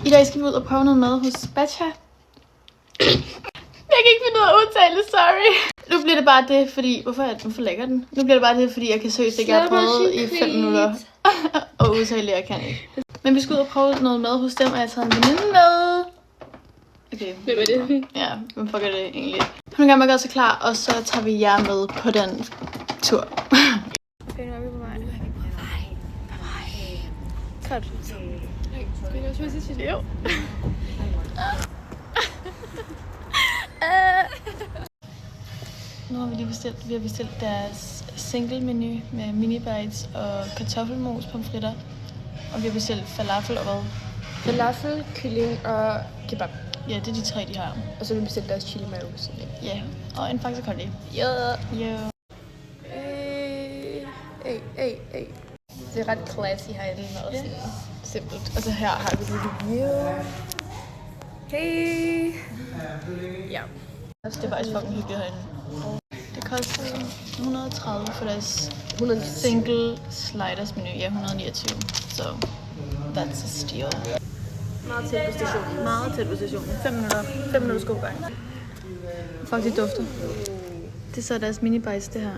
I dag skal vi ud og prøve noget mad hos Bacha. Jeg kan ikke finde ud af at udtale det, sorry. Nu bliver det bare det, fordi... Hvorfor lægger den? Nu bliver det bare det, fordi jeg kan seriøst ikke have prøvet i 5 minutter. Og udtale det, jeg kan ikke. Men vi skal ud og prøve noget mad hos dem, og jeg har taget en veninde med. Okay. Hvem er det? Ja, hvem fuck er det egentlig? Hun er gerne med at gøre sig klar, og så tager vi jer med på den tur. Okay, nu er vi på vej. Godt. Skal jeg også sige det? Jo. Nu har vi lige bestilt deres single menu med mini bites og kartoffelmos, pomfritter. Og vi har bestilt falafel og hvad? Falafel, kylling og kebab. Ja, det er de 3, de har. Og så vil vi bestilt deres chili mayo. Ja, og en Faxe Kondi. Ja. Jo. Det er ret classy herinde, og sådan simpelt. Og så her har vi lidt view. Hey. Ja. Det er faktisk fucking hyggeligt herinde. Det koster 130 for deres single sliders menu. Ja, 129. Så that's a steal. Meget tæt på stationen. Meget tæt på stationen. 5 minutter. 5 minutters god gang. Fuck, de dufter. Det er så deres mini bites, det her.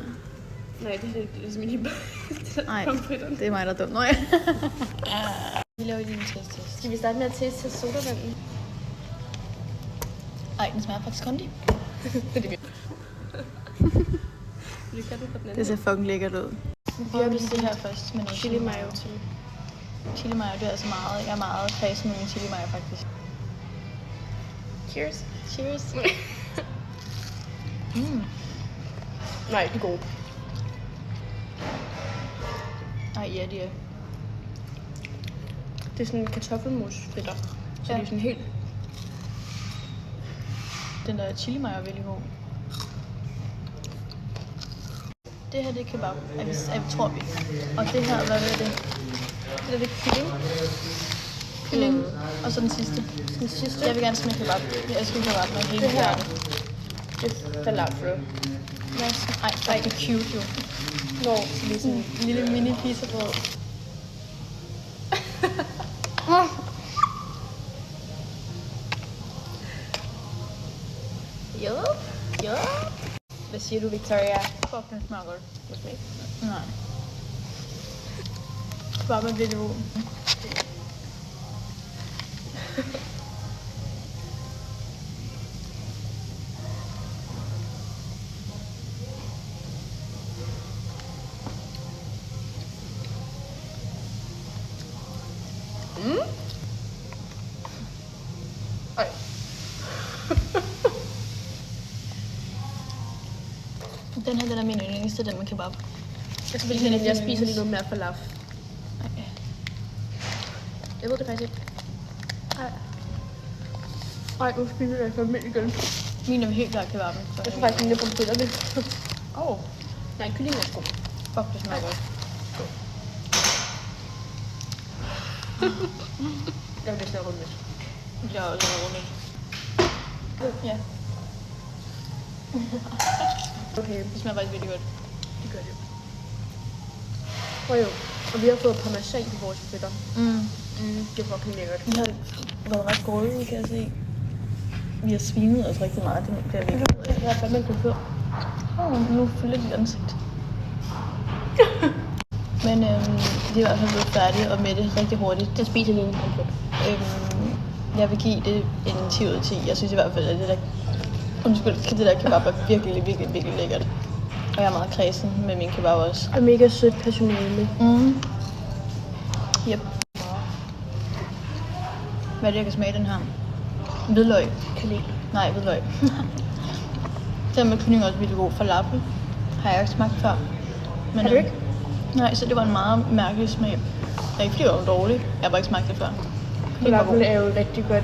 Nej, det er ikke mini bites. Nej, det er mig, der er dum. Nå ja. Vi laver lige en test. Skal vi starte med at teste sodavanden? Ej, den smager faktisk kondi. Det ser fucking lækkert ud. Vi prøver lige det her først med noget Chili mayo til. Chili mayo, det er altså meget. Jeg er meget fan med min chili mayo faktisk. Cheers. Cheers. Nej, de er gode. Ej, ja, de er. Det er sådan en kartoffelmos fritter. Så Ja. det er sådan helt... Den der chili mayo er virkelig god. Det her, det er kebab, tror vi. Og det her, hvad er det? Det er det kylling. Kylling. Og så den sidste. Den sidste. Jeg vil gerne smage kebab. Jeg elsker kebab med hele Det her. hjertet. Det er falafel. Ej, det er cute jo. Nå, Det er sådan en lille mini pizzabrød. Jo. Hvad siger du, Victoria? Fuck, den smager godt. Måske. Nej. Kebab er virkelig god. Ej. Den her, den er min yndligste, den med kebab. Jeg spiser lige noget mere falafel. Nej. Jeg ved det faktisk ikke. Ej, nu spiser jeg for mælk igen. Min er helt klart kebaben. Jeg tror faktisk, min er på fritterne. Nej, kyllingen er god. Fuck, det smager godt. Jeg vil næsten have rundt. Jeg er også roligt. Ja. Okay, Det smager faktisk virkelig godt. det gør det. Jo. Og vi har fået parmesan i vores fritter. Det er fucking lækkert. Vi har været ret gode, kan jeg se. Vi har svinet os rigtig meget. Det bliver virkelig godt. Det er hvad man kan få. Nu fylder dit ansigt. Men de er i hvert fald blevet færdige og med det rigtig hurtigt. Jeg spiser lige en pomfrit. Jeg vil give det en 10 ud af 10. Jeg synes i hvert fald, at det der kebab er virkelig, virkelig, virkelig lækkert. Og jeg er meget kredsen med min kebab også. Og mega sødt personale. Yep. Hvad er det, jeg kan smage den her? Hvidløg. Kanel. Nej, hvidløg. Den med kylling er også virkelig god. Falafel har jeg ikke smagt før. Men, Har du ikke? Nej, så det var en meget mærkelig smag. Jeg er ikke fordi, det var dårlig. Jeg har bare ikke smagt det før. Falafel er jo et rigtig godt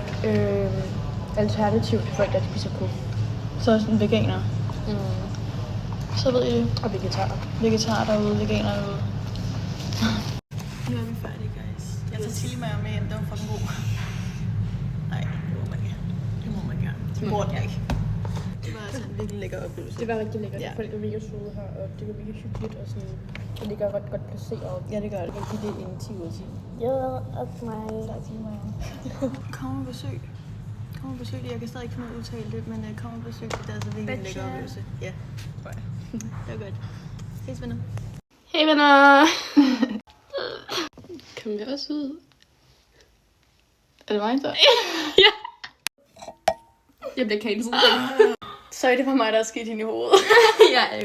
alternativ til folk, der spiser kød. Så er sådan veganer. Så ved I det. Og vegetarer. Vegetarer derude, veganer derude. Nu er vi færdige, guys. Jeg tager chili mayo med hjem. Den var fucking god. Nej, det må man gerne. Det må man gerne. Det burde jeg ikke. Det var altså en virkelig lækker oplevelse. Det var rigtig lækkert. Ja. Folk er mega søde her, og det var mega hyggeligt og sådan Det ligger ret godt placeret. Ja, det gør det. Jeg kan give det en 10 ud af 10. Jeg ved også mig. Kom og besøg. Kom og besøg det. Jeg kan stadig ikke finde ud af at udtale det, men kom og besøg det. Det er altså virkelig en lækker oplevelse. Ja, tror jeg. Det var godt. Ses, venner. Hej, venner. Kom jeg også ud? Er det mig så? Ja. Jeg bliver cancelled. Sorry, det var mig, der er skidt hende i hovedet. Ja,